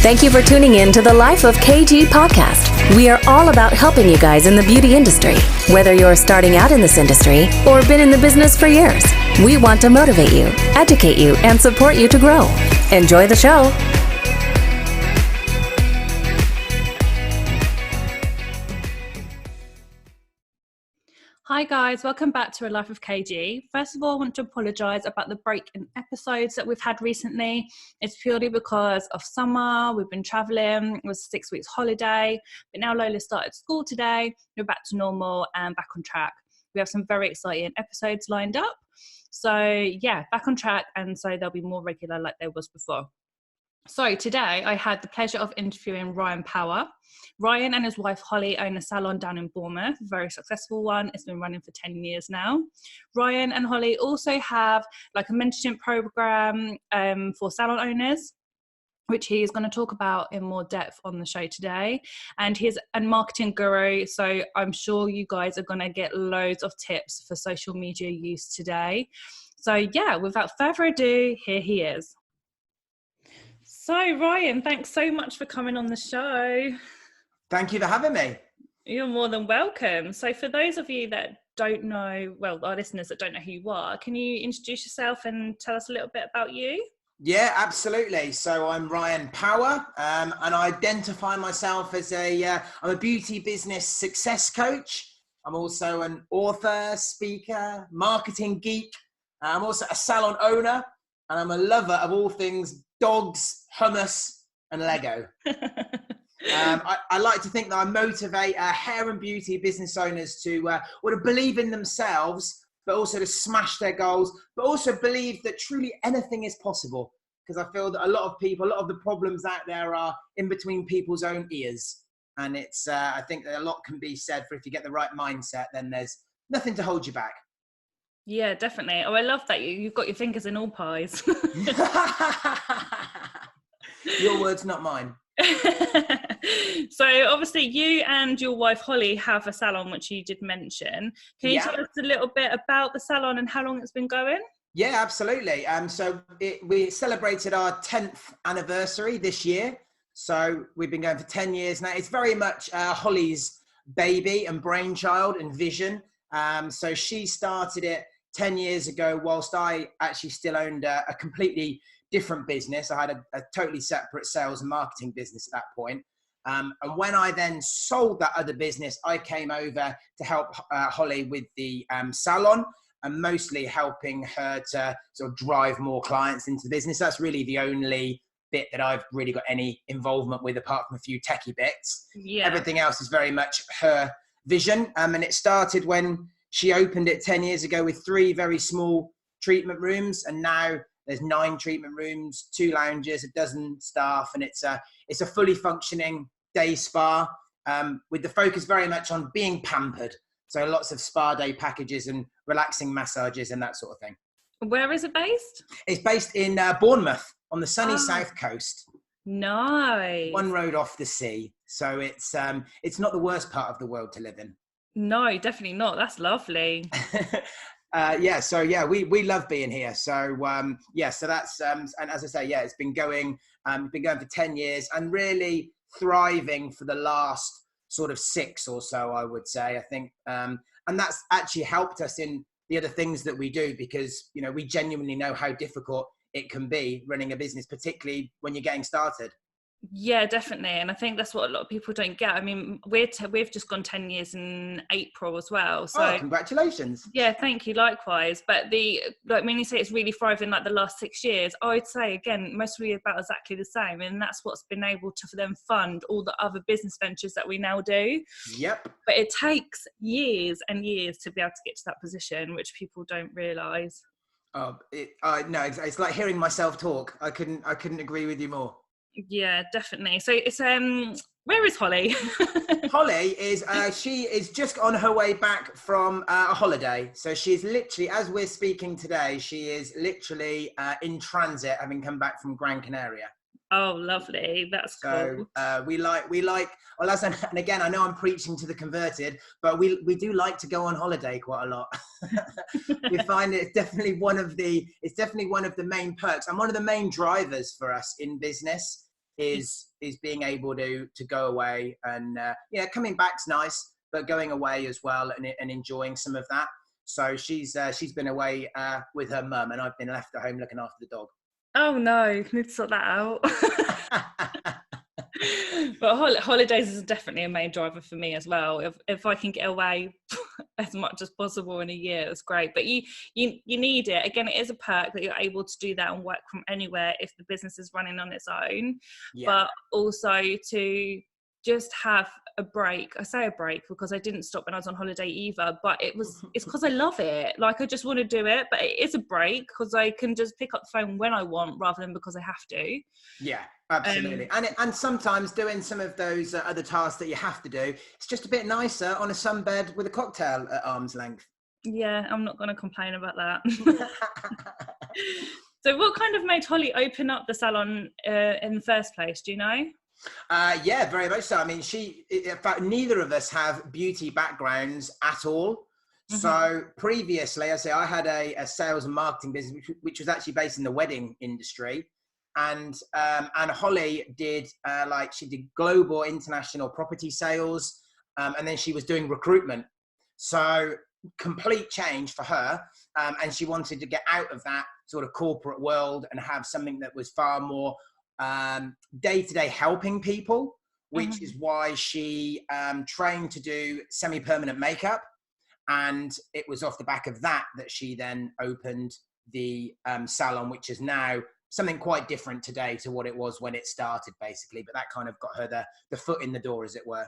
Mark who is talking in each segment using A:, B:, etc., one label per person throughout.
A: Thank you for tuning in to the Life of KG podcast. We are all about helping you guys in the beauty industry. Whether you're starting out in this industry or been in the business for years, we want to motivate you, educate you, and support you to grow. Enjoy the show.
B: Hi guys, welcome back to A Life of KG. First of all, I want to apologise about the break in episodes that we've had recently. It's purely because of summer, we've been travelling, it was a 6 weeks holiday, but now Lola started school today, we're back to normal and back on track. We have some very exciting episodes lined up. So yeah, back on track, and so they'll be more regular like there was before. So today I had the pleasure of interviewing Ryan Power. Ryan and his wife Hollie own a salon down in Bournemouth, a very successful one. It's been running for 10 years now. Ryan and Hollie also have like a mentorship program for salon owners, which he is going to talk about in more depth on the show today. And he's a marketing guru, so I'm sure you guys are going to get loads of tips for social media use today. So yeah, without further ado, here he is. So Ryan, thanks so much for coming on the show.
C: Thank you for having me.
B: You're more than welcome. So for those of you that don't know, well, our listeners that don't know who you are, can you introduce yourself and tell us a little bit about you?
C: Yeah, absolutely. So I'm Ryan Power, and I identify myself as I'm a beauty business success coach. I'm also an author, speaker, marketing geek. I'm also a salon owner, and I'm a lover of all things dogs, hummus, and Lego. I like to think that I motivate hair and beauty business owners to believe in themselves, but also to smash their goals, but also believe that truly anything is possible. Because I feel that a lot of the problems out there are in between people's own ears. And it's, I think that a lot can be said for if you get the right mindset, then there's nothing to hold you back.
B: Yeah, definitely. Oh, I love that you've got your fingers in all pies.
C: Your words, not mine.
B: So obviously you and your wife Hollie have a salon, which you did mention. Can you tell us a little bit about the salon and how long it's been going?
C: Yeah, absolutely. We celebrated our 10th anniversary this year. So we've been going for 10 years now. It's very much Hollie's baby and brainchild and vision. So she started it 10 years ago whilst I actually still owned a completely different business. I had a totally separate sales and marketing business at that point. And when I then sold that other business, I came over to help Hollie with the salon and mostly helping her to sort of drive more clients into the business. That's really the only bit that I've really got any involvement with apart from a few techie bits. Yeah. Everything else is very much her vision. And it started when she opened it 10 years ago with 3 very small treatment rooms. And now there's 9 treatment rooms, 2 lounges, a dozen staff. And it's a fully functioning day spa with the focus very much on being pampered. So lots of spa day packages and relaxing massages and that sort of thing.
B: Where is it based?
C: It's based in Bournemouth on the sunny south coast.
B: Nice.
C: 1 road off the sea. So it's not the worst part of the world to live in.
B: No, definitely not. That's lovely.
C: We love being here. So so that's and as I say, it's been going for 10 years and really thriving for the last sort of 6 or so, I would say. I think and that's actually helped us in the other things that we do, because we genuinely know how difficult it can be running a business, particularly when you're getting started.
B: Yeah, definitely. And I think that's what a lot of people don't get. I mean, we've just gone 10 years in April as well. So
C: congratulations.
B: Yeah, thank you. Likewise. But when you say it's really thriving like the last 6 years, I would say again, mostly about exactly the same. And that's what's been able to for them fund all the other business ventures that we now do.
C: Yep.
B: But it takes years and years to be able to get to that position, which people don't realise.
C: No, it's like hearing myself talk. I couldn't agree with you more.
B: Yeah, definitely. So it's where is Hollie?
C: Hollie is she is just on her way back from a holiday. So she's literally, as we're speaking today, she is literally in transit, having come back from Gran Canaria.
B: Oh, lovely. That's
C: So
B: cool.
C: we like, well, and again, I know I'm preaching to the converted, but we do like to go on holiday quite a lot. We find it's definitely one of the main perks, and one of the main drivers for us in business is being able to go away, and coming back's nice, but going away as well, and enjoying some of that. So she's been away with her mum, and I've been left at home looking after the dog.
B: Oh no, you need to sort that out. But holidays is definitely a main driver for me as well. If I can get away as much as possible in a year, it's great. But you need it. Again, it is a perk that you're able to do that and work from anywhere if the business is running on its own.
C: Yeah.
B: But also to just have a break. I say a break because I didn't stop when I was on holiday either, but it's because I love it. Like, I just want to do it, but it is a break because I can just pick up the phone when I want rather than because I have to.
C: Yeah, absolutely. And sometimes doing some of those other tasks that you have to do, it's just a bit nicer on a sunbed with a cocktail at arm's length.
B: Yeah, I'm not going to complain about that. So what kind of made Hollie open up the salon in the first place? Do you know?
C: Yeah, very much so. I mean, in fact, neither of us have beauty backgrounds at all. Mm-hmm. So previously, I had a sales and marketing business, which was actually based in the wedding industry. And Hollie did she did global international property sales. And then she was doing recruitment. So complete change for her. And she wanted to get out of that sort of corporate world and have something that was far more day-to-day helping people, which is why she trained to do semi-permanent makeup. And it was off the back of that she then opened the salon, which is now something quite different today to what it was when it started, basically. But that kind of got her the foot in the door, as it were.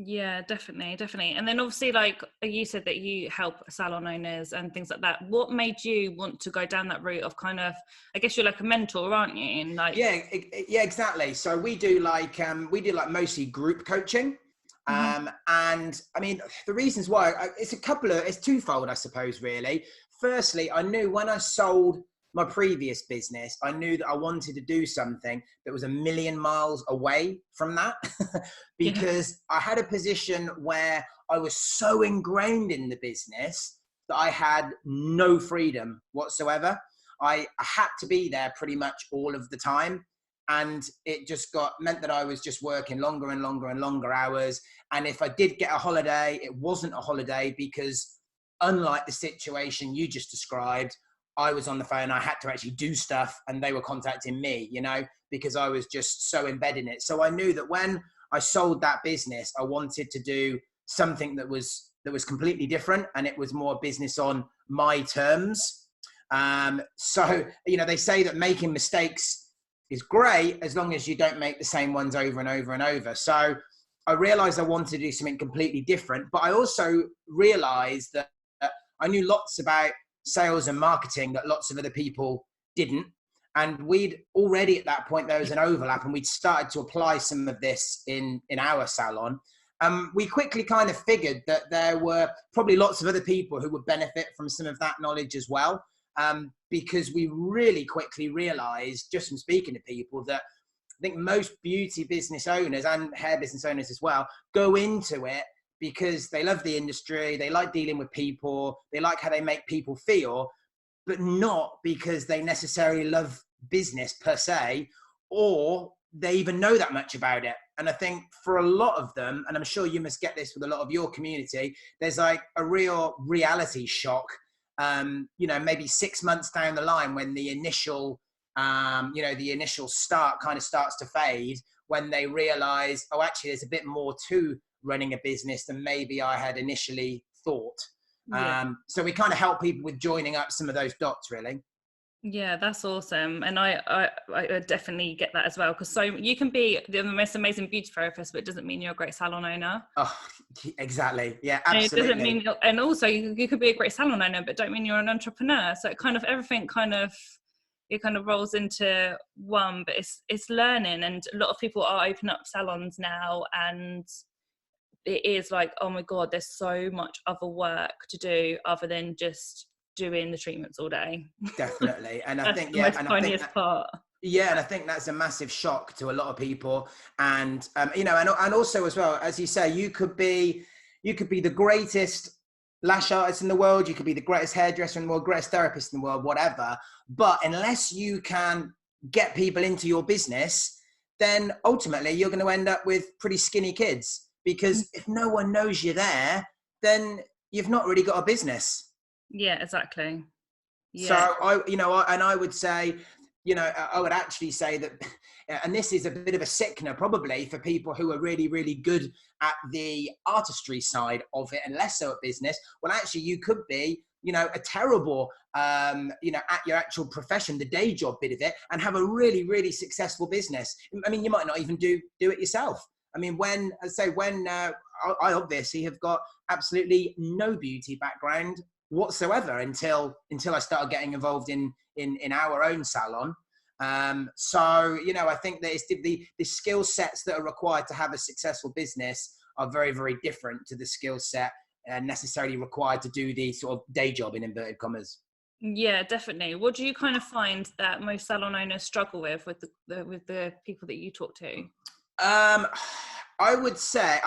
B: Yeah, definitely. And then obviously, like you said, that you help salon owners and things like that. What made you want to go down that route of kind of, I guess you're like a mentor, aren't you? And like,
C: yeah, exactly. So we do like mostly group coaching. And I mean, the reasons why it's twofold, I suppose, really. Firstly, I knew when I sold my previous business, I knew that I wanted to do something that was a million miles away from that because I had a position where I was so ingrained in the business that I had no freedom whatsoever. I had to be there pretty much all of the time. And it just meant that I was just working longer and longer and longer hours. And if I did get a holiday, it wasn't a holiday because, unlike the situation you just described, I was on the phone, I had to actually do stuff and they were contacting me, because I was just so embedded in it. So I knew that when I sold that business, I wanted to do something that was completely different, and it was more business on my terms. So, they say that making mistakes is great as long as you don't make the same ones over and over and over. So I realized I wanted to do something completely different, but I also realized that I knew lots about sales and marketing that lots of other people didn't. And we'd already, at that point, there was an overlap, and we'd started to apply some of this in our salon. We quickly kind of figured that there were probably lots of other people who would benefit from some of that knowledge as well. Because we really quickly realized, just from speaking to people, that I think most beauty business owners and hair business owners as well go into it because they love the industry, they like dealing with people, they like how they make people feel, but not because they necessarily love business per se, or they even know that much about it. And I think for a lot of them, and I'm sure you must get this with a lot of your community, there's like a real reality shock, maybe 6 months down the line when the initial start kind of starts to fade, when they realize, oh, actually, there's a bit more to running a business than maybe I had initially thought. Yeah. So we kind of help people with joining up some of those dots, really.
B: Yeah, that's awesome. And I definitely get that as well, because so you can be the most amazing beauty therapist, but it doesn't mean you're a great salon owner.
C: Oh, exactly. Yeah, absolutely.
B: And it doesn't mean, and also you could be a great salon owner, but don't mean you're an entrepreneur. So it kind of, everything kind of rolls into one, but it's learning. And a lot of people are opening up salons now, and it is like, oh my God, there's so much other work to do other than just doing the treatments all day.
C: Definitely. And I think,
B: the most funniest part.
C: Yeah, and I think that's a massive shock to a lot of people. And and also as well, as you say, you could be the greatest lash artist in the world, you could be the greatest hairdresser in the world, greatest therapist in the world, whatever. But unless you can get people into your business, then ultimately you're going to end up with pretty skinny kids. Because if no one knows you're there, then you've not really got a business.
B: Yeah, exactly.
C: So
B: Yeah.
C: I would say, I would actually say that, and this is a bit of a sickener probably for people who are really, really good at the artistry side of it and less so at business. Well, actually, you could be, a terrible, at your actual profession, the day job bit of it, and have a really, really successful business. I mean, you might not even do it yourself. I mean, I obviously have got absolutely no beauty background whatsoever until I started getting involved in our own salon. So I think that it's the skill sets that are required to have a successful business are very, very different to the skill set necessarily required to do the sort of day job in inverted commas.
B: Yeah, definitely. What do you kind of find that most salon owners struggle with the people that you talk to?
C: I would say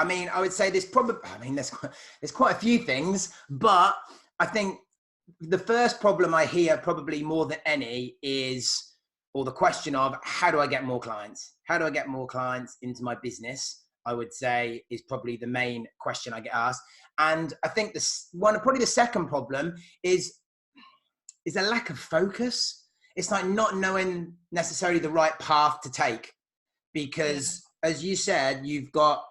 C: there's probably, there's quite a few things, but I think the first problem I hear probably more than any is, or the question of, how do I get more clients? How do I get more clients into my business? I would say is probably the main question I get asked. And I think probably the second problem is a lack of focus. It's like not knowing necessarily the right path to take, because as you said, you've got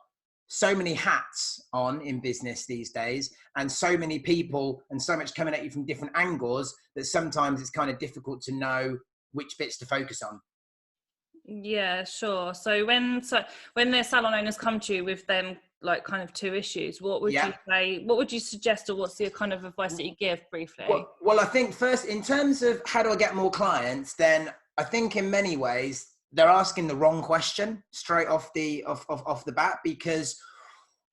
C: so many hats on in business these days, and so many people and so much coming at you from different angles that sometimes it's kind of difficult to know which bits to focus on.
B: Yeah, sure. So when the salon owners come to you with them like kind of two issues, what would you say? What would you suggest, or what's the kind of advice that you give briefly?
C: Well, I think first, in terms of how do I get more clients, then I think in many ways they're asking the wrong question straight off the bat, because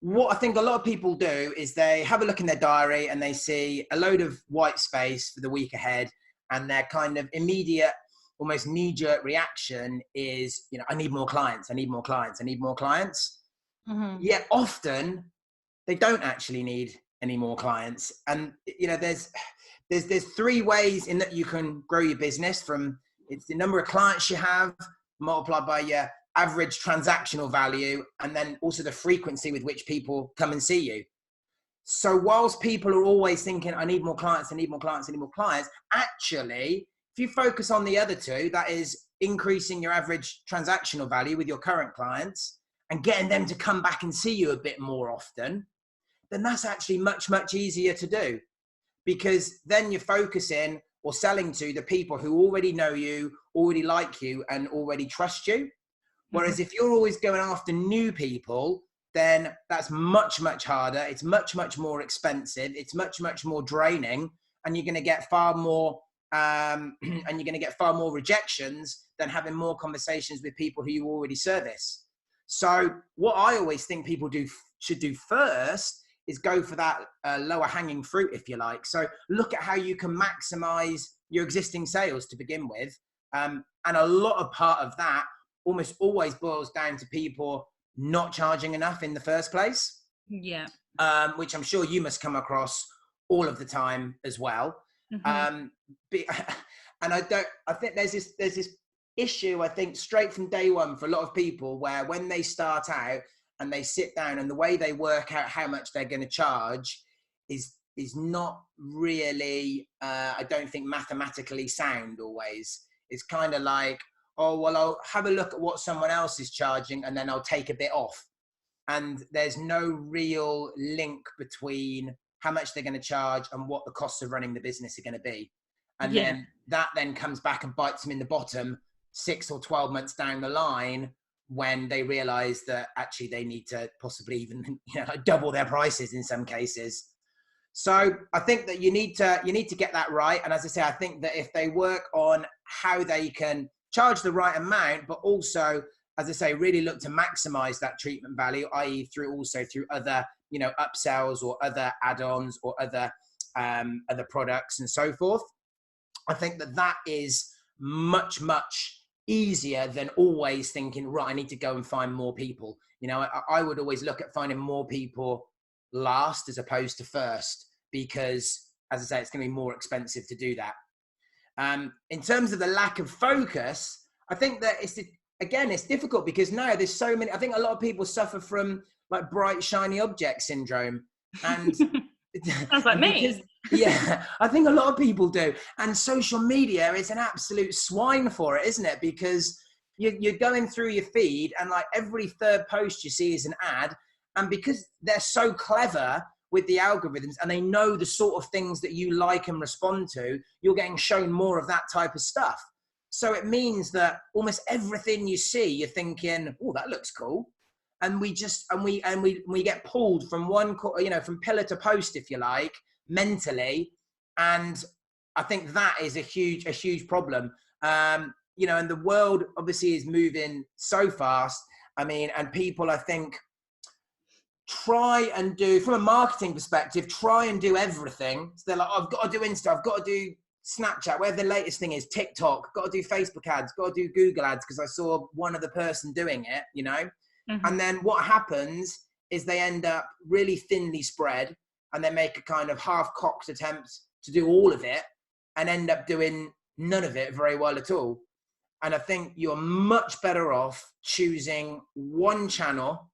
C: what I think a lot of people do is they have a look in their diary and they see a load of white space for the week ahead, and their kind of immediate, almost knee-jerk reaction is, I need more clients, I need more clients, I need more clients.
B: Mm-hmm.
C: Yet often they don't actually need any more clients. And there's three ways in that you can grow your business. It's the number of clients you have multiplied by your average transactional value, and then also the frequency with which people come and see you. So whilst people are always thinking, I need more clients, I need more clients, I need more clients, actually, if you focus on the other two, that is increasing your average transactional value with your current clients and getting them to come back and see you a bit more often, then that's actually much, much easier to do, because then you're focusing or selling to the people who already know you, already like you, and already trust you. Whereas if you're always going after new people, then that's much, much harder. It's much, much more expensive. It's much, much more draining, and you're going to get far more rejections than having more conversations with people who you already service. So what I always think people should do first is go for that lower hanging fruit, if you like. So look at how you can maximize your existing sales to begin with. And a lot of part of that almost always boils down to people not charging enough in the first place.
B: Yeah.
C: Which I'm sure you must come across all of the time as well. And I think there's this issue, I think, straight from day one for a lot of people, where when they start out and they sit down and the way they work out how much they're going to charge is not really, I don't think, mathematically sound always. It's kind of like, oh, well, I'll have a look at what someone else is charging and then I'll take a bit off. And there's no real link between how much they're going to charge and what the costs of running the business are going to be. And then that then comes back and bites them in the bottom 6 or 12 months down the line, when they realize that actually they need to possibly even double their prices in some cases. So I think that you need to get that right. And as I say, I think that if they work on how they can charge the right amount, but also, as I say, really look to maximize that treatment value, i.e. through other, upsells or other add-ons or other products and so forth. I think that is much, much easier than always thinking, right, I need to go and find more people. You know, I would always look at finding more people last as opposed to first, because, as I say, it's going to be more expensive to do that. In terms of the lack of focus, I think that it's difficult because now there's so many. I think a lot of people suffer from like bright, shiny object syndrome. And
B: sounds like me.
C: Yeah, I think a lot of people do. And social media is an absolute swine for it, isn't it? Because you're going through your feed and like every third post you see is an ad. And because they're so clever with the algorithms and they know the sort of things that you like and respond to, you're getting shown more of that type of stuff. So it means that almost everything you see, you're thinking, oh, that looks cool. And we get pulled from from pillar to post, if you like, mentally. And I think that is a huge problem. And the world obviously is moving so fast. I mean, and people, I think, try and do, from a marketing perspective, try and do everything. So they're like, oh, I've got to do Insta, I've got to do Snapchat, whatever the latest thing is, TikTok, got to do Facebook ads, got to do Google ads because I saw one other person doing it, Mm-hmm. And then what happens is they end up really thinly spread and they make a kind of half-cocked attempt to do all of it and end up doing none of it very well at all. And I think you're much better off choosing one channel,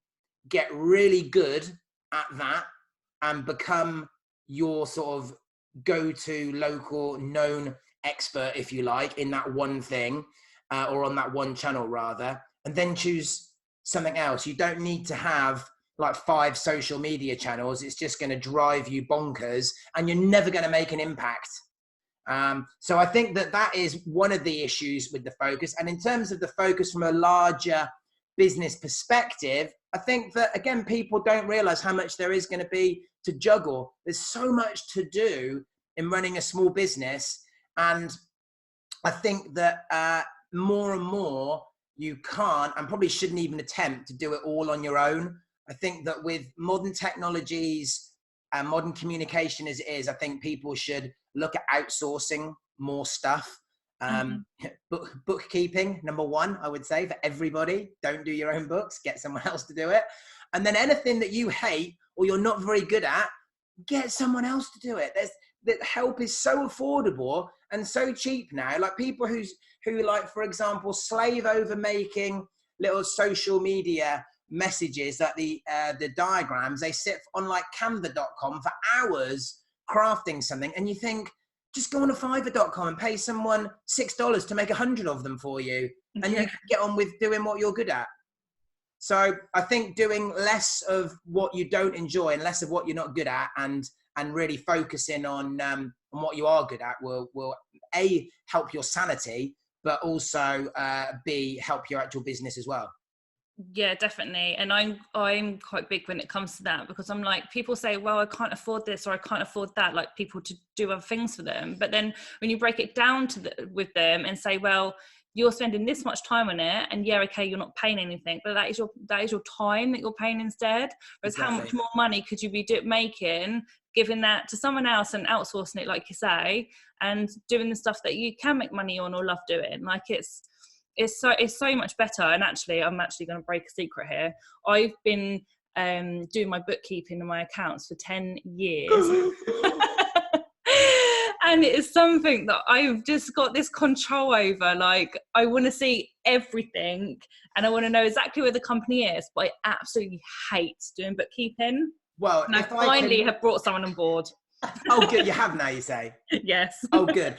C: get really good at that, and become your sort of go-to local known expert, if you like, in that one thing, or on that one channel rather, and then choose something else. You don't need to have like 5 social media channels. It's just going to drive you bonkers and you're never going to make an impact. So I think that is one of the issues with the focus. And in terms of the focus from a larger business perspective, I think that, again, people don't realize how much there is going to be to juggle. There's so much to do in running a small business. And I think that more and more you can't and probably shouldn't even attempt to do it all on your own. I think that with modern technologies and modern communication as it is, I think people should look at outsourcing more stuff. Bookkeeping, number one, I would say, for everybody. Don't do your own books, get someone else to do it. And then anything that you hate or you're not very good at, get someone else to do it. That help is so affordable and so cheap now. Like people who like, for example, slave over making little social media messages, like the diagrams. They sit on like canva.com for hours crafting something, and you think, just go on to fiverr.com and pay someone $6 to make 100 of them for you, and you can get on with doing what you're good at. So I think doing less of what you don't enjoy and less of what you're not good at, and really focusing on what you are good at will A, help your sanity, but also B, help your actual business as well.
B: Yeah, definitely. And I'm quite big when it comes to that, because I'm like, people say, well, I can't afford this or I can't afford that, like people to do other things for them. But then when you break it down with them and say, well, you're spending this much time on it, and yeah, okay, you're not paying anything, but that is your time that you're paying instead. Whereas How much more money could you be making, giving that to someone else and outsourcing it, like you say, and doing the stuff that you can make money on or love doing? Like it's so much better. And actually, I'm actually going to break a secret here. I've been doing my bookkeeping and my accounts for 10 years. And it is something that I've just got this control over. Like, I want to see everything and I want to know exactly where the company is, but I absolutely hate doing bookkeeping.
C: Well,
B: and I finally have brought someone on board.
C: Oh, good. You have now, you say?
B: Yes.
C: Oh, good.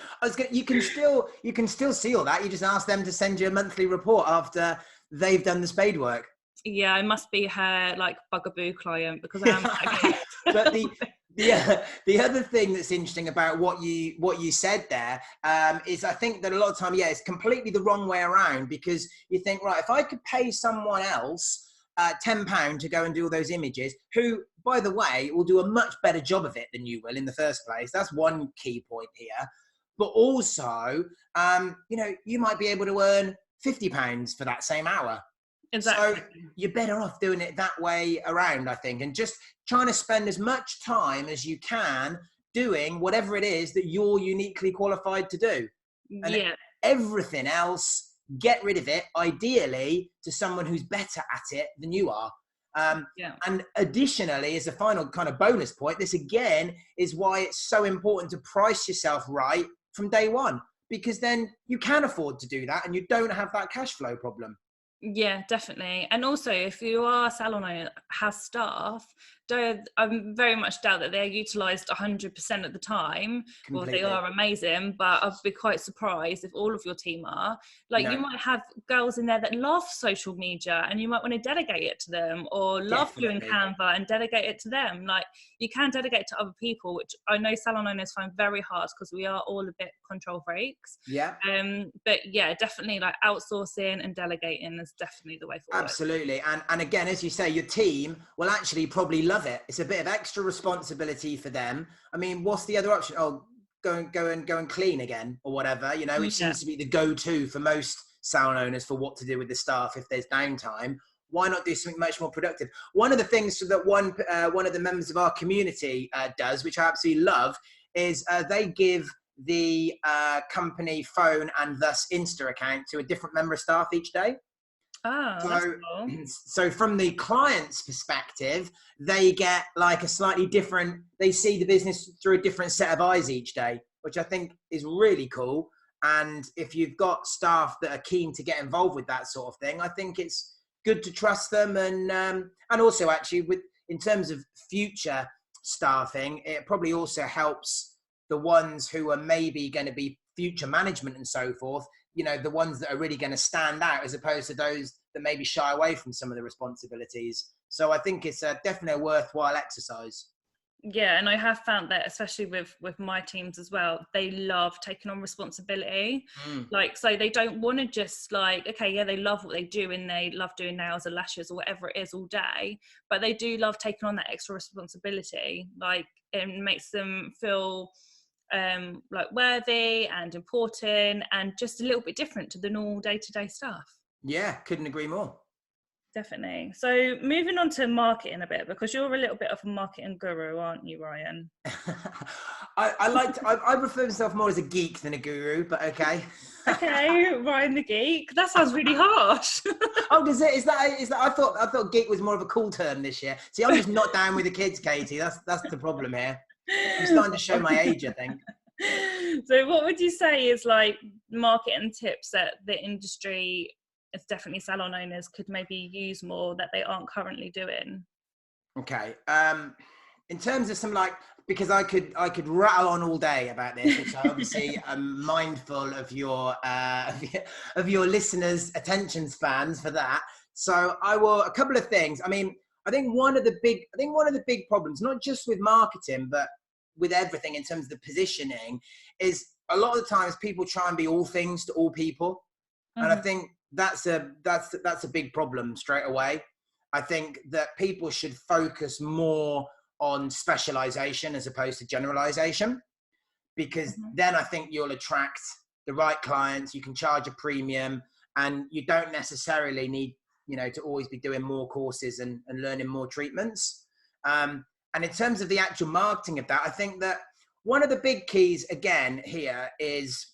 C: You can still see all that. You just ask them to send you a monthly report after they've done the spade work. Yeah,
B: I must be her like bugaboo client, because I'm
C: But the other thing that's interesting about what you said there is, I think that a lot of time, it's completely the wrong way around, because you think, right, if I could pay someone else £10 to go and do all those images, who, by the way, will do a much better job of it than you will in the first place. That's one key point here. But also, you might be able to earn £50 for that same hour.
B: Exactly.
C: So you're better off doing it that way around, I think, and just trying to spend as much time as you can doing whatever it is that you're uniquely qualified to do. And everything else get rid of it, ideally to someone who's better at it than you are. And additionally, as a final kind of bonus point, this again is why it's so important to price yourself right from day one, because then you can afford to do that and you don't have that cash flow problem.
B: Yeah, definitely. And also, if you are a salon owner, has staff, I very much doubt that they're utilised 100% of the time.
C: Completely.
B: Well, they are amazing, but I'd be quite surprised if all of your team are. Like, you might have girls in there that love social media and you might want to delegate it to them, or love doing Canva and delegate it to them. Like, you can delegate to other people, which I know salon owners find very hard because we are all a bit control freaks.
C: Yeah.
B: But yeah, definitely like outsourcing and delegating is definitely the way forward.
C: Absolutely. And again, as you say, your team will actually probably love it. It's a bit of extra responsibility for them. I mean, what's the other option? Oh, go and clean again or whatever, which seems to be the go-to for most salon owners for what to do with the staff if there's downtime. Why not do something much more productive? One of the things that one of the members of our community does, which I absolutely love, is they give the company phone and thus Insta account to a different member of staff each day.
B: Oh, that's cool.
C: So from the client's perspective, they get like a slightly different, they see the business through a different set of eyes each day, which I think is really cool. And if you've got staff that are keen to get involved with that sort of thing, I think it's good to trust them. And also actually in terms of future staffing, it probably also helps the ones who are maybe going to be future management and so forth, the ones that are really going to stand out as opposed to those that maybe shy away from some of the responsibilities. So I think it's definitely a worthwhile exercise.
B: Yeah, and I have found that, especially with my teams as well, they love taking on responsibility. Like, so they don't want to just like, okay, yeah, they love what they do and they love doing nails or lashes or whatever it is all day, but they do love taking on that extra responsibility. Like, it makes them feel like worthy and important and just a little bit different to the normal day-to-day stuff.
C: Yeah, couldn't agree more.
B: Definitely. So moving on to marketing a bit, because you're a little bit of a marketing guru, aren't you, Ryan?
C: I refer myself more as a geek than a guru, but okay.
B: Okay, Ryan the geek. That sounds really harsh.
C: Oh, does it? Is that? I thought geek was more of a cool term this year. See, I'm just not down with the kids, Katie. That's the problem here. I'm starting to show my age, I think.
B: So what would you say is like marketing tips that the industry, it's definitely salon owners, could maybe use more that they aren't currently doing?
C: Okay. In terms of some because I could rattle on all day about this, which I obviously am mindful of your listeners' attention spans for that. So a couple of things. I mean, I think one of the big problems, not just with marketing, but with everything in terms of the positioning, is a lot of the times people try and be all things to all people. And I think that's a big problem straight away. I think that people should focus more on specialization as opposed to generalization, because then I think you'll attract the right clients. You can charge a premium and you don't necessarily need, to always be doing more courses and learning more treatments. And in terms of the actual marketing of that, I think that one of the big keys again here is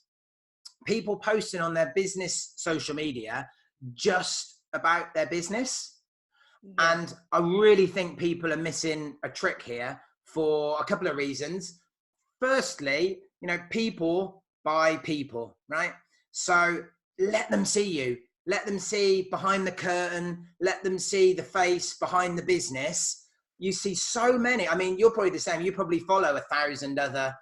C: people posting on their business social media just about their business. Yeah. And I really think people are missing a trick here for a couple of reasons. Firstly, people buy people, right? So let them see you. Let them see behind the curtain. Let them see the face behind the business. You see so many. I mean, you're probably the same. You probably follow 1,000 other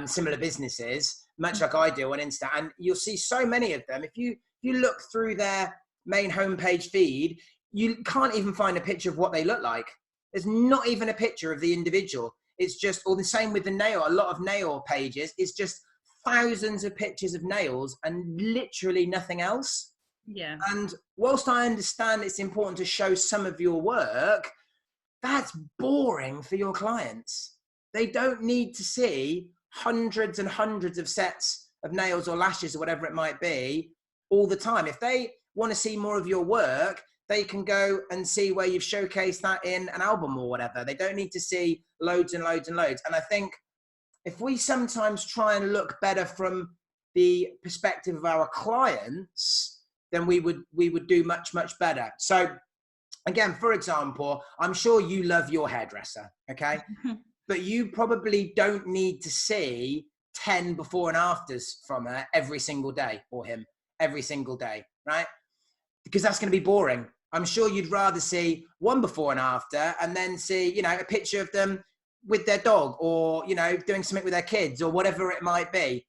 C: similar businesses, much like I do on Insta. And you'll see so many of them. If you look through their main homepage feed, you can't even find a picture of what they look like. There's not even a picture of the individual. It's just, or the same with the nail. A lot of nail pages, it's just thousands of pictures of nails and literally nothing else.
B: Yeah.
C: And whilst I understand it's important to show some of your work, that's boring for your clients. They don't need to see hundreds and hundreds of sets of nails or lashes or whatever it might be all the time. If they want to see more of your work, they can go and see where you've showcased that in an album or whatever. They don't need to see loads and loads and loads. And I think if we sometimes try and look better from the perspective of our clients, then we would do much, much better. So again, for example, I'm sure you love your hairdresser, okay? But you probably don't need to see 10 before and afters from her every single day, or him every single day, right? Because that's going to be boring. I'm sure you'd rather see one before and after, and then see, you know, a picture of them with their dog, or, you know, doing something with their kids, or whatever it might be.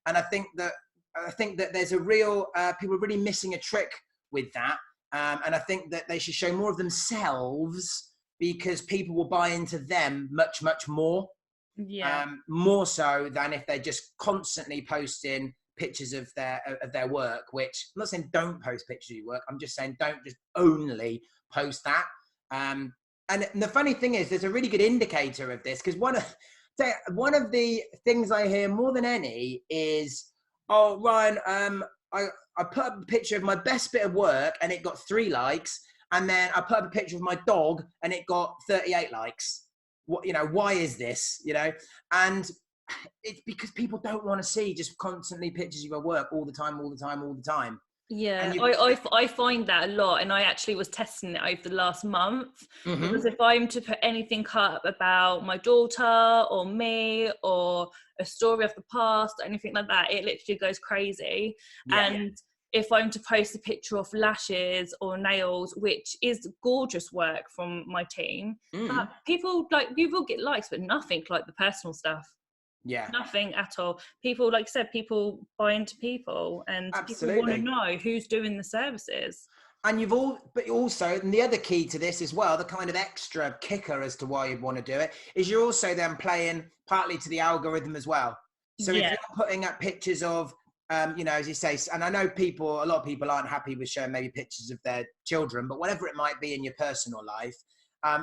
C: And I think that there's a real, people are really missing a trick with that. And I think that they should show more of themselves, because people will buy into them much, much more.
B: Yeah.
C: More so than if they're just constantly posting pictures of their work, which I'm not saying don't post pictures of your work. I'm just saying don't just only post that. And the funny thing is, there's a really good indicator of this, because one of the things I hear more than any is, oh, Ryan, I put up a picture of my best bit of work and it got 3 likes. And then I put up a picture of my dog and it got 38 likes. What, you know, why is this, you know? And it's because people don't want to see just constantly pictures of your work all the time.
B: Yeah, I find that a lot, and I actually was testing it over the last month, because if I'm to put anything up about my daughter or me or a story of the past or anything like that, it literally goes crazy. And if I'm to post a picture of lashes or nails, which is gorgeous work from my team, but people, like, you will get likes, but nothing like the personal stuff.
C: Yeah.
B: Nothing at all. People, like I said, people buy into people, and
C: Absolutely.
B: people want to know who's doing the services.
C: And but also, and the other key to this as well, the kind of extra kicker as to why you'd want to do it, is you're also then playing partly to the algorithm as well. So if you're putting up pictures of, you know, as you say, and I know a lot of people aren't happy with showing maybe pictures of their children, but whatever it might be in your personal life,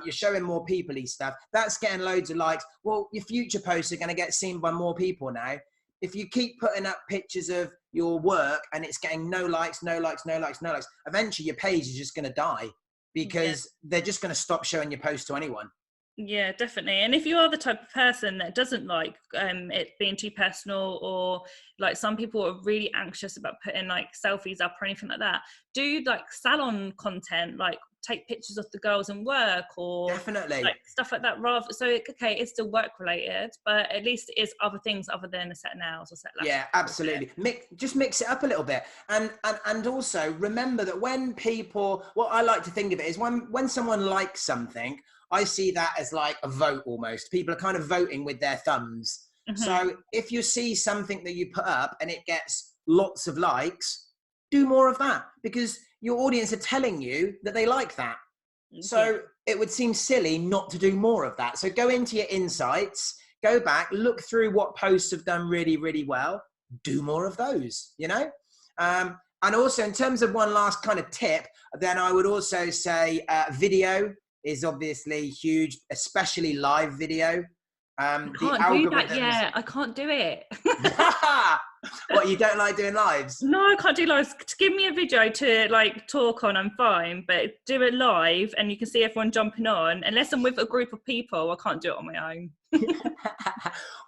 C: you're showing more people-y stuff. That's getting loads of likes. Well, your future posts are going to get seen by more people now. If you keep putting up pictures of your work and it's getting no likes, eventually your page is just going to die, because they're just going to stop showing your post to anyone.
B: Yeah, definitely. And if you are the type of person that doesn't like it being too personal, or like some people are really anxious about putting like selfies up or anything like that, do like salon content, like take pictures of the girls in work, or
C: definitely
B: like stuff like that, rather. So okay, it's still work related, but at least it is other things other than a set of nails or set lashes.
C: Yeah, absolutely. Just mix it up a little bit. And also remember that when people, what I like to think of it is, when someone likes something, I see that as like a vote almost. People are kind of voting with their thumbs. So if you see something that you put up and it gets lots of likes, do more of that, because your audience are telling you that they like that. So it would seem silly not to do more of that. So go into your insights, go back, look through what posts have done really, really well, do more of those, you know? And also, in terms of one last kind of tip, then I would also say video is obviously huge, especially live video.
B: I can't do that yet. I can't do it.
C: What, you don't like doing lives?
B: No, I can't do lives. Give me a video to like talk on, I'm fine, but do it live and you can see everyone jumping on. Unless I'm with a group of people, I can't do it on my own.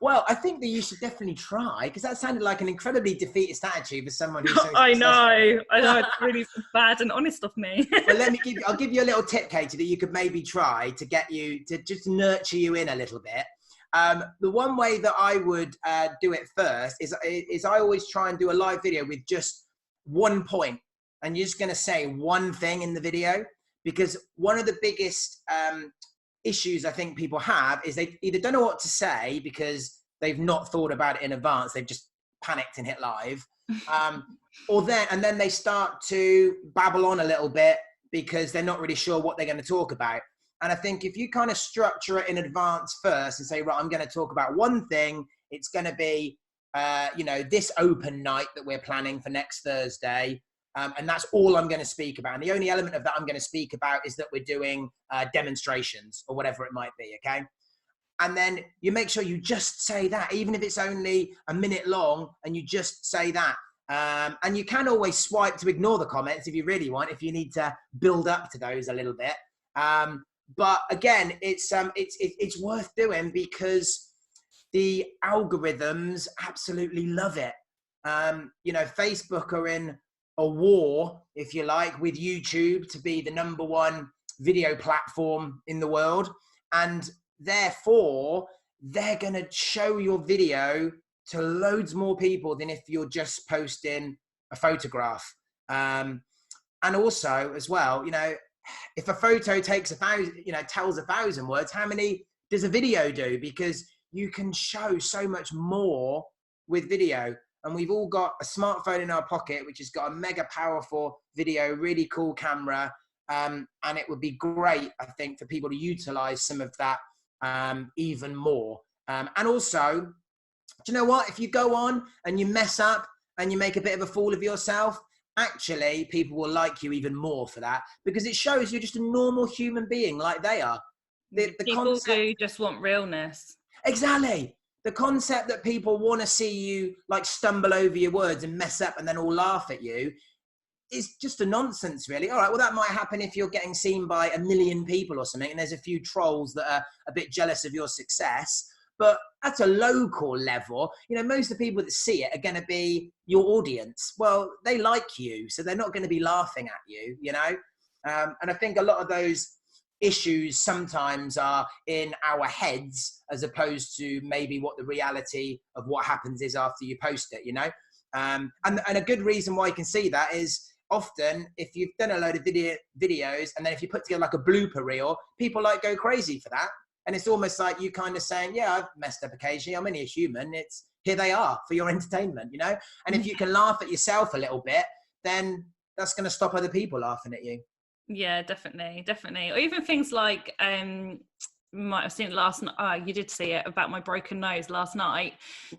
C: Well, I think that you should definitely try, because that sounded like an incredibly defeatist attitude for someone who's so
B: I know, it's really bad and honest of me.
C: Well, I'll give you a little tip, Katie, that you could maybe try to get you to just nurture you in a little bit. The one way that I would do it first is I always try and do a live video with just one point, and you're just going to say one thing in the video, because one of the biggest issues I think people have is they either don't know what to say because they've not thought about it in advance, they've just panicked and hit live, and then they start to babble on a little bit because they're not really sure what they're going to talk about. And I think if you kind of structure it in advance first and say, right, I'm going to talk about one thing, it's going to be, this open night that we're planning for next Thursday. And that's all I'm going to speak about. And the only element of that I'm going to speak about is that we're doing demonstrations or whatever it might be, okay? And then you make sure you just say that, even if it's only a minute long, and you just say that. And you can always swipe to ignore the comments if you really want, if you need to build up to those a little bit. But again, it's worth doing because the algorithms absolutely love it. Facebook are in a war, if you like, with YouTube to be the number one video platform in the world. And therefore, they're going to show your video to loads more people than if you're just posting a photograph. And also as well, if a photo takes 1,000, tells 1,000 words, how many does a video do? Because you can show so much more with video. And we've all got a smartphone in our pocket, which has got a mega powerful video, really cool camera. And it would be great, I think, for people to utilize some of that even more. And also, do you know what? If you go on and you mess up and you make a bit of a fool of yourself, actually, people will like you even more for that, because it shows you're just a normal human being like they are.
B: People do just want realness.
C: Exactly. The concept that people want to see you like stumble over your words and mess up and then all laugh at you is just a nonsense, really. All right, well, that might happen if you're getting seen by 1 million people or something, and there's a few trolls that are a bit jealous of your success. But at a local level, most of the people that see it are going to be your audience. Well, they like you, so they're not going to be laughing at you, And I think a lot of those issues sometimes are in our heads as opposed to maybe what the reality of what happens is after you post it, And a good reason why you can see that is often if you've done a load of videos and then if you put together like a blooper reel, people go crazy for that. And it's almost like you kind of saying, yeah, I've messed up occasionally. I'm only a human. It's here they are for your entertainment, And if you can laugh at yourself a little bit, then that's going to stop other people laughing at you.
B: Yeah, definitely. Or even things like, might have seen it last night. Oh, you did see it about my broken nose last night.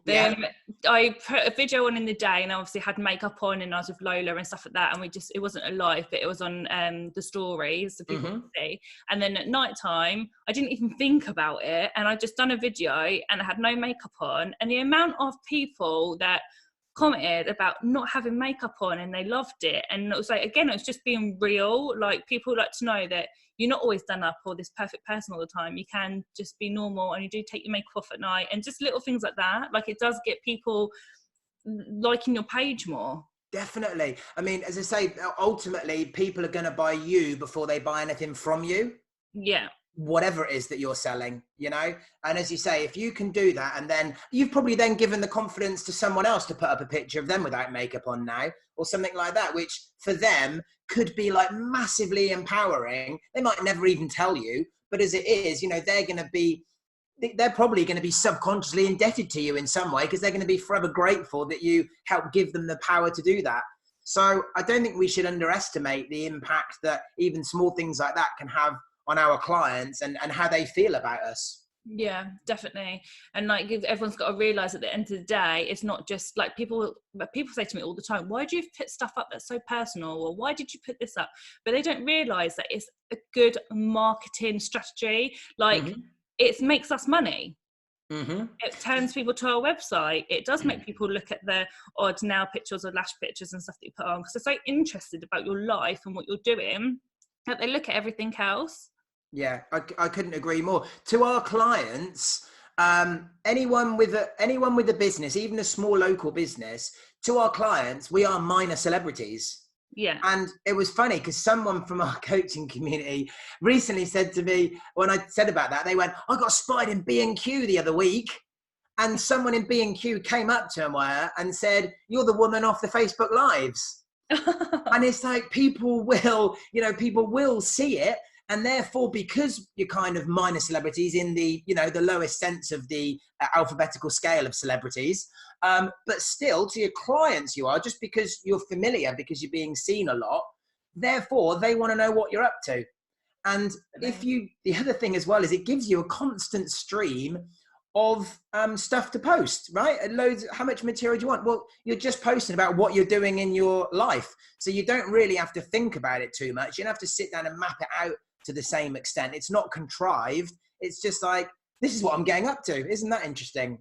B: Then I put a video on in the day and I obviously had makeup on and I was with Lola and stuff like that. And it wasn't a live, but it was on the stories so people could see. And then at night time, I didn't even think about it. And I just done a video and I had no makeup on. And the amount of people that commented about not having makeup on and they loved it, and it was like, again, it was just being real. Like, people like to know that you're not always done up or this perfect person all the time. You can just be normal and you do take your makeup off at night, and just little things like that. Like, it does get people liking your page more.
C: Definitely. I mean, as I say, ultimately people are going to buy you before they buy anything from you.
B: Yeah.
C: Whatever it is that you're selling, and as you say, if you can do that, and then you've probably then given the confidence to someone else to put up a picture of them without makeup on now, or something like that, which for them could be like massively empowering. They might never even tell you, but as it is, they're probably going to be subconsciously indebted to you in some way, because they're going to be forever grateful that you helped give them the power to do that. So I don't think we should underestimate the impact that even small things like that can have on our clients and how they feel about us.
B: Yeah, definitely. And like, everyone's got to realize at the end of the day, it's not just like people say to me all the time, why do you put stuff up that's so personal, or why did you put this up? But they don't realize that it's a good marketing strategy. Like, it makes us money. It turns people to our website. It does make people look at the odd nail pictures or lash pictures and stuff that you put on, because they're so interested about your life and what you're doing that they look at everything else.
C: Yeah, I couldn't agree more. To our clients, anyone with a business, even a small local business, to our clients, we are minor celebrities.
B: Yeah.
C: And it was funny because someone from our coaching community recently said to me, when I said about that, they went, I got spotted in B&Q the other week. And someone in B&Q came up to her and said, you're the woman off the Facebook Lives. And it's like, people will see it. And therefore, because you're kind of minor celebrities in the, the lowest sense of the alphabetical scale of celebrities, but still to your clients, you are, just because you're familiar, because you're being seen a lot. Therefore, they want to know what you're up to. And the other thing as well is it gives you a constant stream of stuff to post, right? How much material do you want? Well, you're just posting about what you're doing in your life. So you don't really have to think about it too much. You don't have to sit down and map it out to the same extent. It's not contrived. It's just like, this is what I'm getting up to. Isn't that interesting?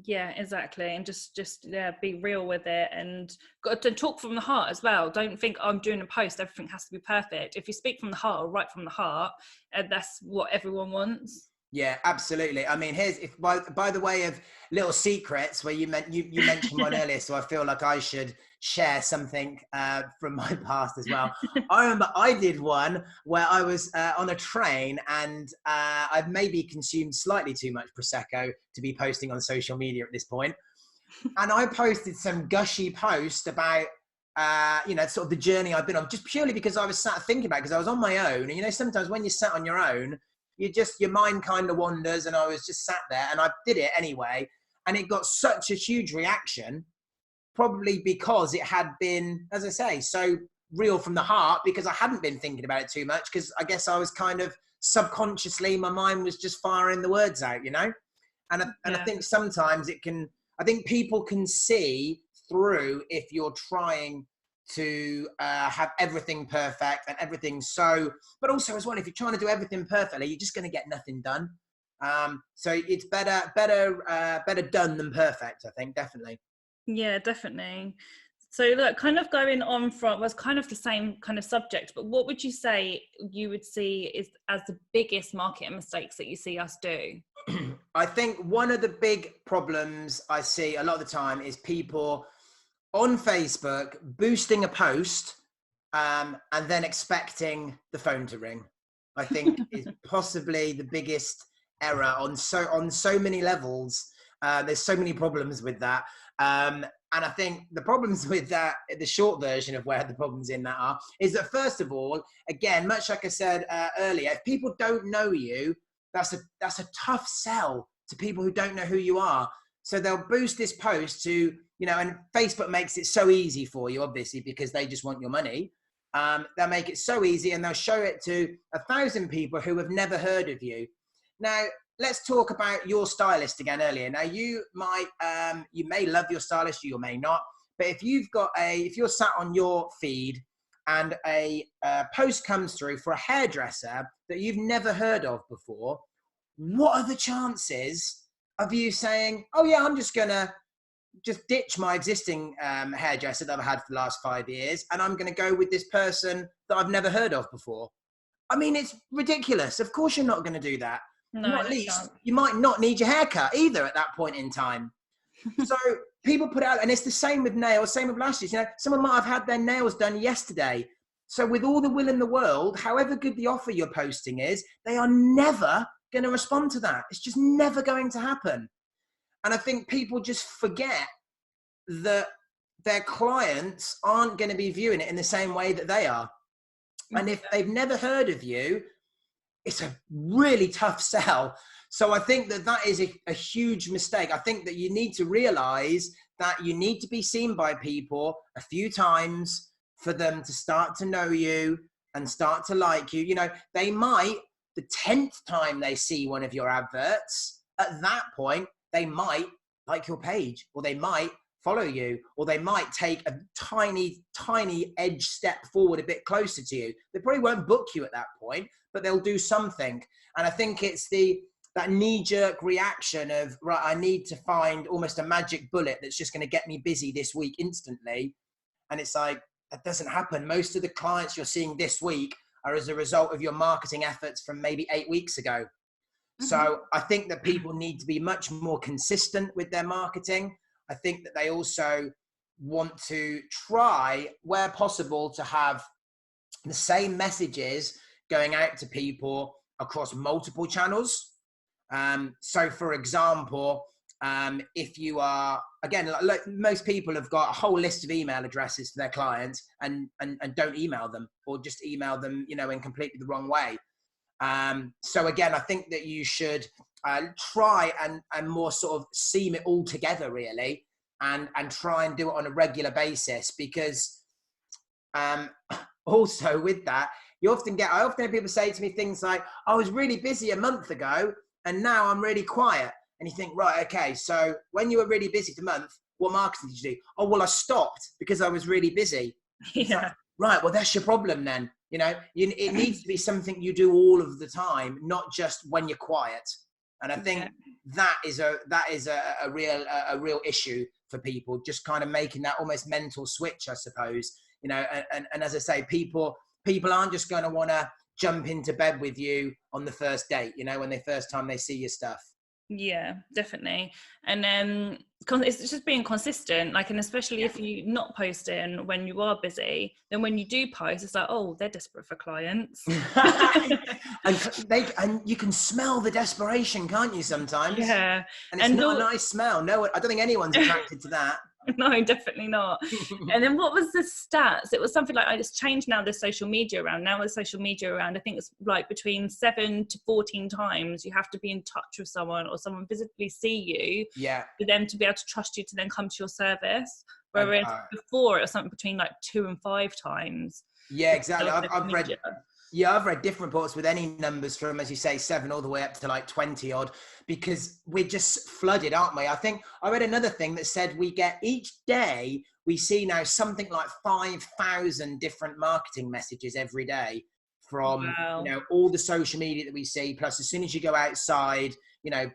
B: Yeah, exactly. And just be real with it, and got to talk from the heart as well. Don't think, I'm doing a post, everything has to be perfect. If you speak from the heart or write from the heart, that's what everyone wants.
C: Yeah, absolutely. I mean, if by the way of little secrets, where you mentioned one earlier, so I feel like I should share something from my past as well. I remember I did one where I was on a train, and I've maybe consumed slightly too much Prosecco to be posting on social media at this point. And I posted some gushy post about, sort of the journey I've been on, just purely because I was sat thinking about it, because I was on my own. And, sometimes when you're sat on your own, your mind kind of wanders, and I was just sat there, and I did it anyway. And it got such a huge reaction, probably because it had been, as I say, so real from the heart, because I hadn't been thinking about it too much, because I guess I was kind of subconsciously, my mind was just firing the words out, And I think sometimes I think people can see through if you're trying to have everything perfect and everything but also as well, if you're trying to do everything perfectly, you're just going to get nothing done. So it's better done than perfect, I think, definitely.
B: Yeah, definitely. So look, kind of going on from, was kind of the same kind of subject, but what would you say you would see is as the biggest marketing mistakes that you see us do?
C: I think one of the big problems I see a lot of the time is people on Facebook boosting a post and then expecting the phone to ring. I think is possibly the biggest error on so many levels. There's so many problems with that. And I think the problems with that, the short version of where the problems in that are, is that first of all, again, much like I said earlier, if people don't know you, that's a tough sell to people who don't know who you are. So they'll boost this post to, and Facebook makes it so easy for you, obviously, because they just want your money. They'll make it so easy, and they'll show it to 1,000 people who have never heard of you. Now, let's talk about your stylist again earlier. Now, you may love your stylist, you may not, but if you're sat on your feed and a post comes through for a hairdresser that you've never heard of before, what are the chances of you saying, oh yeah, I'm just gonna ditch my existing hairdresser that I've had for the last 5 years, and I'm gonna go with this person that I've never heard of before? I mean, it's ridiculous. Of course you're not gonna do that.
B: No,
C: not least, you might not need your haircut either at that point in time. So people put out, and it's the same with nails, same with lashes. Someone might have had their nails done yesterday. So with all the will in the world, however good the offer you're posting is, they are never going to respond to that. It's just never going to happen. And I think people just forget that their clients aren't going to be viewing it in the same way that they are. And if they've never heard of you, it's a really tough sell. So I think that is a huge mistake. I think that you need to realize that you need to be seen by people a few times for them to start to know you and start to like you. They might, the 10th time they see one of your adverts, at that point, they might like your page, or they might follow you, or they might take a tiny, tiny edge step forward a bit closer to you. They probably won't book you at that point, but they'll do something. And I think it's that knee-jerk reaction of, right, I need to find almost a magic bullet that's just going to get me busy this week instantly. And it's like, that doesn't happen. Most of the clients you're seeing this week are as a result of your marketing efforts from maybe 8 weeks ago. Mm-hmm. So I think that people need to be much more consistent with their marketing. I think that they also want to try, where possible, to have the same messages going out to people across multiple channels. So for example, if you are, again, like most people have got a whole list of email addresses for their clients and don't email them, or just email them, in completely the wrong way. So again, I think that you should try and more sort of seam it all together, really, and try and do it on a regular basis, because also with that, I often have people say to me things like, I was really busy a month ago and now I'm really quiet. And you think, right, okay, so when you were really busy the month, what marketing did you do? Oh, well, I stopped because I was really busy.
B: Yeah.
C: Like, right, well, that's your problem then. It needs to be something you do all of the time, not just when you're quiet. And I think that is a real issue for people, just kind of making that almost mental switch, I suppose. And as I say, people aren't just going to want to jump into bed with you on the first date, when the first time they see your stuff.
B: Yeah, definitely. And then it's just being consistent, like, and especially if you not posting when you are busy, then when you do post, it's like, oh, they're desperate for clients.
C: and you can smell the desperation, can't you, sometimes?
B: Yeah.
C: And it's not a nice smell. No, I don't think anyone's attracted to that.
B: No, definitely not. And then what was the stats? It was something like, it's changed now, there's social media around. Now there's social media around, I think it's like between 7 to 14 times you have to be in touch with someone, or someone visibly see you for them to be able to trust you to then come to your service. Whereas before it was something between like 2 and 5 times.
C: Yeah, exactly. I've read different reports with any numbers from, as you say, 7 all the way up to like 20 odd, because we're just flooded, aren't we? I think I read another thing that said we get each day, we see now something like 5,000 different marketing messages every day from, all the social media that we see. Plus, as soon as you go outside,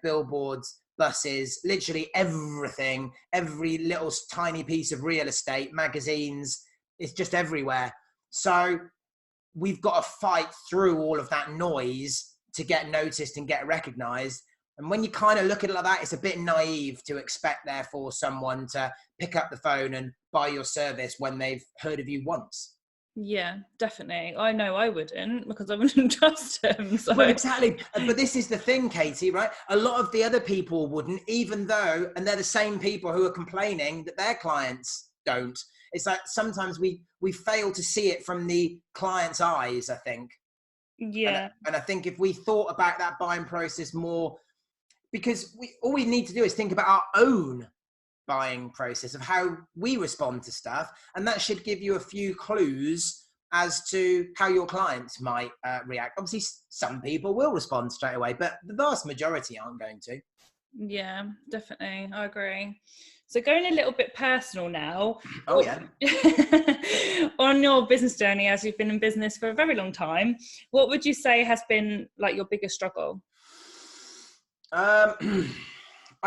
C: billboards, buses, literally everything, every little tiny piece of real estate, magazines, it's just everywhere. So we've got to fight through all of that noise to get noticed and get recognized. And when you kind of look at it like that, it's a bit naive to expect, therefore, someone to pick up the phone and buy your service when they've heard of you once.
B: Yeah, definitely. I know I wouldn't, because I wouldn't trust them. So.
C: Well, exactly. But this is the thing, Katie, right? A lot of the other people wouldn't, even though, and they're the same people who are complaining that their clients don't. It's like sometimes we fail to see it from the client's eyes, I think.
B: Yeah.
C: And I think if we thought about that buying process more, because all we need to do is think about our own buying process of how we respond to stuff. And that should give you a few clues as to how your clients might react. Obviously, some people will respond straight away, but the vast majority aren't going to.
B: Yeah, definitely. I agree. So going a little bit personal now.
C: Oh, yeah.
B: On your business journey, as you've been in business for a very long time, what would you say has been like your biggest struggle?
C: I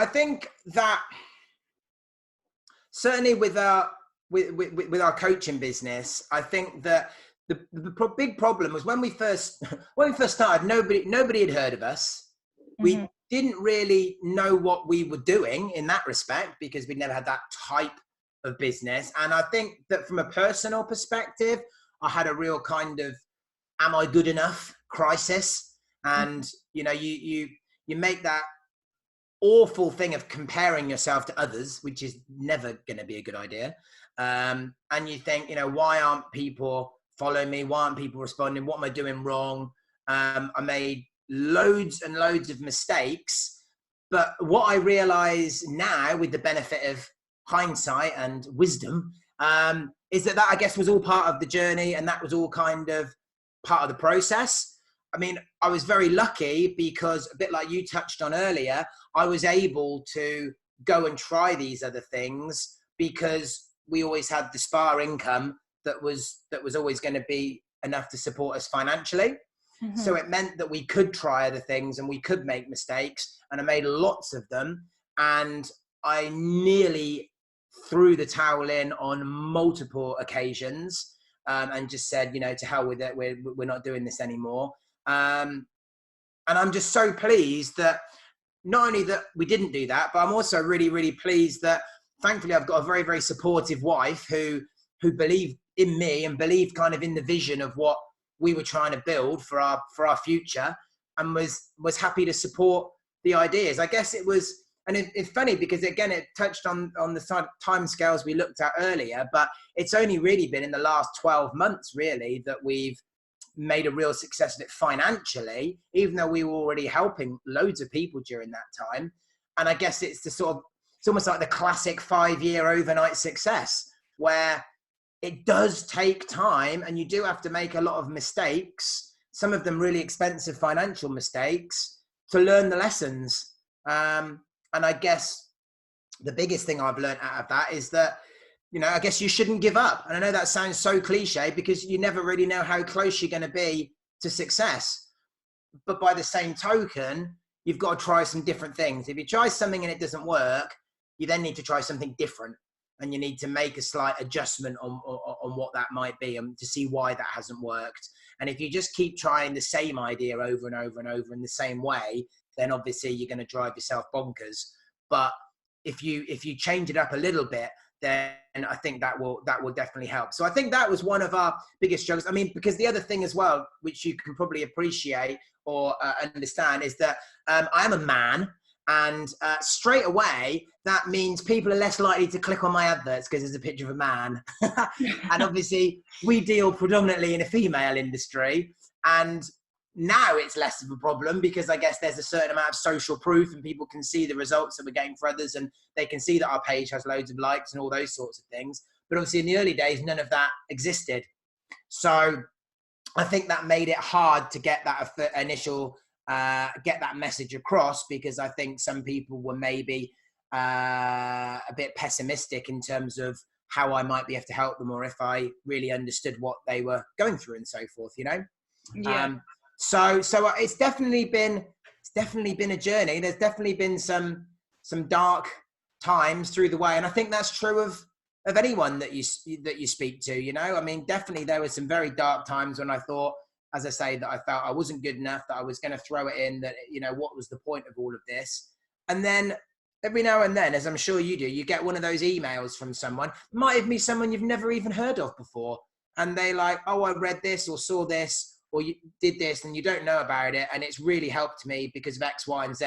C: think that certainly with our coaching business, I think that the big problem was when we first started, nobody had heard of us. Mm-hmm. We didn't really know what we were doing in that respect, because we'd never had that type of business. And I think that from a personal perspective, I had a real kind of, am I good enough crisis? And, you make that awful thing of comparing yourself to others, which is never going to be a good idea. And you think, why aren't people following me? Why aren't people responding? What am I doing wrong? I made loads and loads of mistakes. But what I realize now, with the benefit of hindsight and wisdom, is that I guess was all part of the journey, and that was all kind of part of the process. I mean, I was very lucky because, a bit like you touched on earlier, I was able to go and try these other things because we always had the spare income that was always going to be enough to support us financially. Mm-hmm. So it meant that we could try other things and we could make mistakes, and I made lots of them. And I nearly threw the towel in on multiple occasions, and just said, to hell with it. We're not doing this anymore. And I'm just so pleased that not only that we didn't do that, but I'm also really, really pleased that thankfully I've got a very, very supportive wife who believed in me and believed kind of in the vision of what we were trying to build for our future, and was happy to support the ideas. I guess it was, and it's funny because again, it touched on the time scales we looked at earlier, but it's only really been in the last 12 months really that we've made a real success of it financially, even though we were already helping loads of people during that time. And I guess it's it's almost like the classic 5-year overnight success, where it does take time and you do have to make a lot of mistakes, some of them really expensive financial mistakes, to learn the lessons. And I guess the biggest thing I've learned out of that is that, I guess you shouldn't give up. And I know that sounds so cliche because you never really know how close you're going to be to success. But by the same token, you've got to try some different things. If you try something and it doesn't work, you then need to try something different. And you need to make a slight adjustment on what that might be, and to see why that hasn't worked. And if you just keep trying the same idea over and over and over in the same way, then obviously you're going to drive yourself bonkers. But if you change it up a little bit, then I think that will definitely help. So I think that was one of our biggest struggles. I mean, because the other thing as well, which you can probably appreciate or understand, is that I am a man, and straight away that means people are less likely to click on my adverts because there's a picture of a man. And obviously we deal predominantly in a female industry, and now it's less of a problem because I guess there's a certain amount of social proof and people can see the results that we're getting for others, and they can see that our page has loads of likes and all those sorts of things. But obviously in the early days, none of that existed. So I think that made it hard to get that initial, get that message across, because I think some people were maybe a bit pessimistic in terms of how I might be able to help them, or if I really understood what they were going through and so forth, you know?
B: Yeah.
C: So it's definitely been a journey. There's definitely been some dark times through the way, and I think that's true of anyone that you speak to. You know, I mean, definitely there were some very dark times when I thought, as I say, that I felt I wasn't good enough, that I was going to throw it in, that, you know, what was the point of all of this? And then every now and then, as I'm sure you do, you get one of those emails from someone. It might even be someone you've never even heard of before, and they like, oh, I read this or saw this, or you did this and you don't know about it, and it's really helped me because of X, Y, and Z.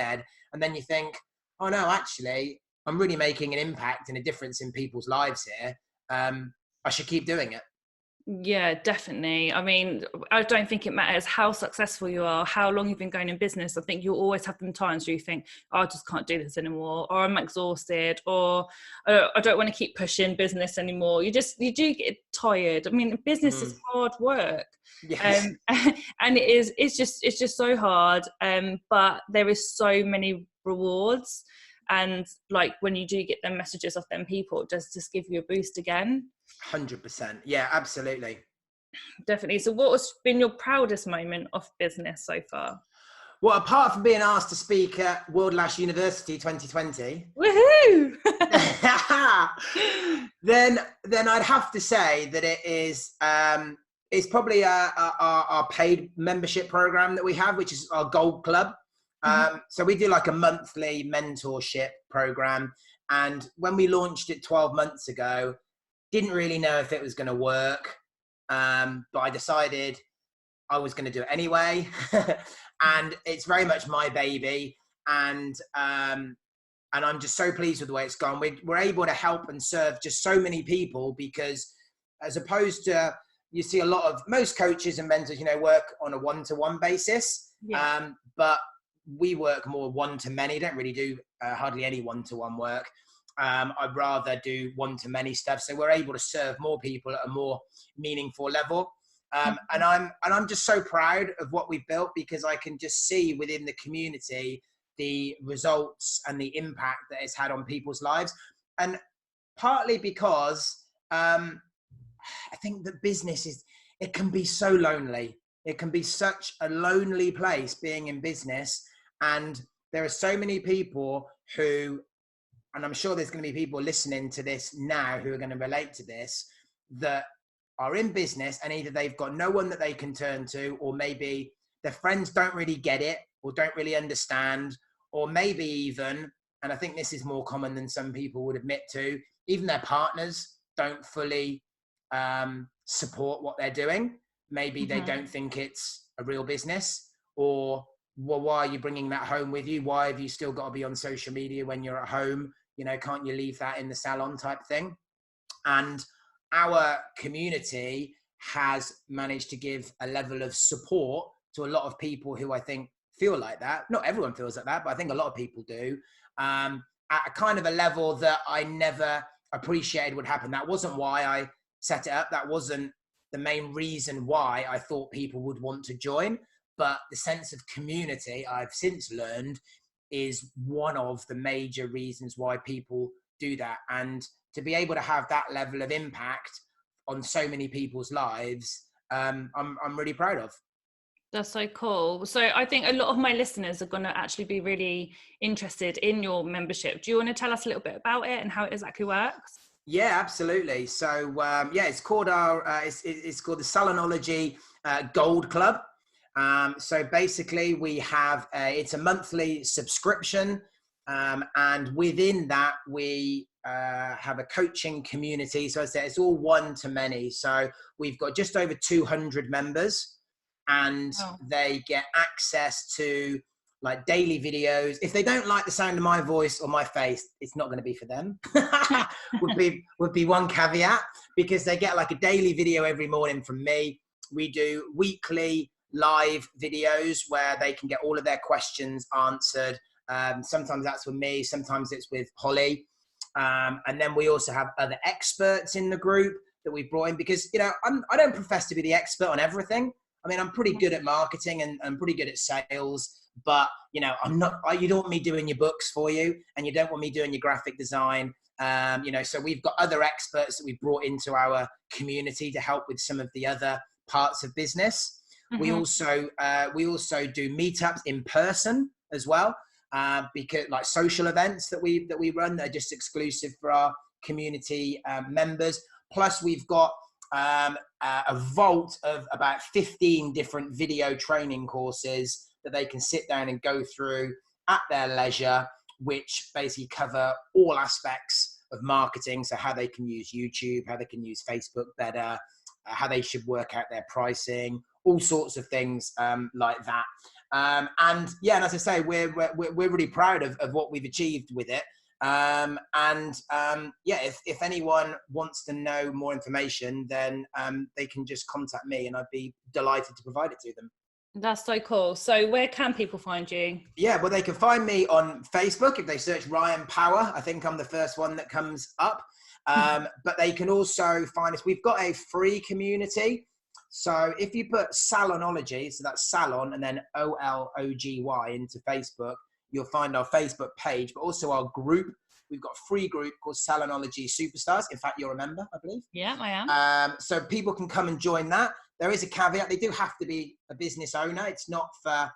C: And then you think, oh no, actually, I'm really making an impact and a difference in people's lives here. I should keep doing it.
B: Yeah, definitely. I mean, I don't think it matters how successful you are, how long you've been going in business. I think you'll always have them times where you think, oh, I just can't do this anymore, or I'm exhausted, or I don't want to keep pushing business anymore. You do get tired. I mean, business is hard work.
C: Yes.
B: And it's just so hard. But there is so many rewards. And like when you do get them messages of them people, it does just give you a boost again.
C: 100%. Yeah, absolutely.
B: Definitely. So what has been your proudest moment of business so far?
C: Well, apart from being asked to speak at World Lash University 2020,
B: Woohoo!
C: then I'd have to say that it is it's probably our paid membership program that we have, which is our Gold Club. So we do like a monthly mentorship program, and when we launched it 12 months ago, didn't really know if it was going to work, but I decided I was going to do it anyway. And it's very much my baby, and I'm just so pleased with the way it's gone. We're able to help and serve just so many people, because as opposed to, you see a lot of, most coaches and mentors, you know, work on a one-to-one basis. Yeah. But we work more one-to-many, don't really do hardly any one-to-one work. I'd rather do one-to-many stuff. So we're able to serve more people at a more meaningful level. And I'm just so proud of what we've built, because I can just see within the community the results and the impact that it's had on people's lives. And partly because I think that business it can be so lonely. It can be such a lonely place being in business. And there are so many people who, and I'm sure there's going to be people listening to this now who are going to relate to this, that are in business and either they've got no one that they can turn to, or maybe their friends don't really get it or don't really understand, or maybe even, and I think this is more common than some people would admit to, even their partners don't fully support what they're doing. Maybe they don't think it's a real business, or, well, why are you bringing that home with you? Why have you still got to be on social media when you're at home? You know, can't you leave that in the salon type thing? And our community has managed to give a level of support to a lot of people who I think feel like that. Not everyone feels like that, but I think a lot of people do, at a kind of a level that I never appreciated would happen. That wasn't why I set it up. That wasn't the main reason why I thought people would want to join. But the sense of community, I've since learned, is one of the major reasons why people do that. And to be able to have that level of impact on so many people's lives, I'm really proud of.
B: That's so cool. So I think a lot of my listeners are going to actually be really interested in your membership. Do you want to tell us a little bit about it and how it exactly works?
C: Yeah, absolutely. So it's called it's called the Salonology Gold Club. So basically we have it's a monthly subscription. And within that, we have a coaching community. So I say it's all one to many. So we've got just over 200 members, and they get access to like daily videos. If they don't like the sound of my voice or my face, it's not going to be for them. would be one caveat, because they get like a daily video every morning from me. We do weekly live videos where they can get all of their questions answered. Sometimes that's with me, sometimes it's with Hollie. And then we also have other experts in the group that we've brought in, because, you know, I don't profess to be the expert on everything. I mean, I'm pretty good at marketing and I'm pretty good at sales, but, you know, you don't want me doing your books for you, and you don't want me doing your graphic design. You know, so we've got other experts that we've brought into our community to help with some of the other parts of business. Mm-hmm. We also do meetups in person as well. Because like social events that we run, they're just exclusive for our community members. Plus we've got a vault of about 15 different video training courses that they can sit down and go through at their leisure, which basically cover all aspects of marketing. So how they can use YouTube, how they can use Facebook better, how they should work out their pricing, all sorts of things like that. And as I say, we're really proud of what we've achieved with it. If anyone wants to know more information, then they can just contact me, and I'd be delighted to provide it to them.
B: That's so cool. So where can people find you? Yeah,
C: well, they can find me on Facebook if they search Ryan Power. I think I'm the first one that comes up. But they can also find us. We've got a free community. So if you put Salonology, so that's Salon and then OLOGY into Facebook, you'll find our Facebook page, but also our group. We've got a free group called Salonology Superstars. In fact, you're a member, I believe.
B: Yeah, I am.
C: So people can come and join that. There is a caveat. They do have to be a business owner. It's not for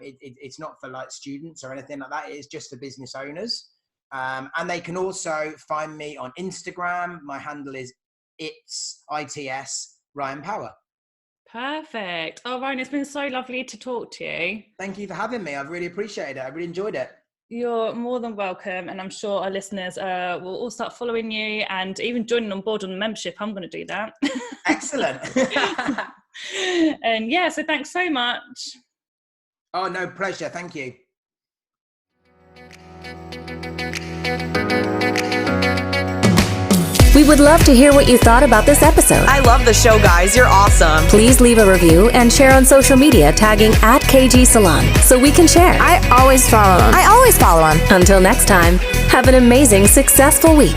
C: it's not for like students or anything like that. It is just for business owners. And they can also find me on Instagram. My handle is ITS Ryan Power.
B: Perfect. Oh, Ryan, it's been so lovely to talk to you.
C: Thank you for having me. I've really appreciated it. I really enjoyed it.
B: You're more than welcome. And I'm sure our listeners will all start following you and even joining on board on the membership. I'm going to do that.
C: Excellent.
B: And yeah, so thanks so much.
C: Oh, no, pleasure. Thank you.
A: We would love to hear what you thought about this episode.
D: I love the show, guys. You're awesome.
A: Please leave a review and share on social media tagging @KG Salon so we can share.
D: I always follow them.
A: Until next time, have an amazing, successful week.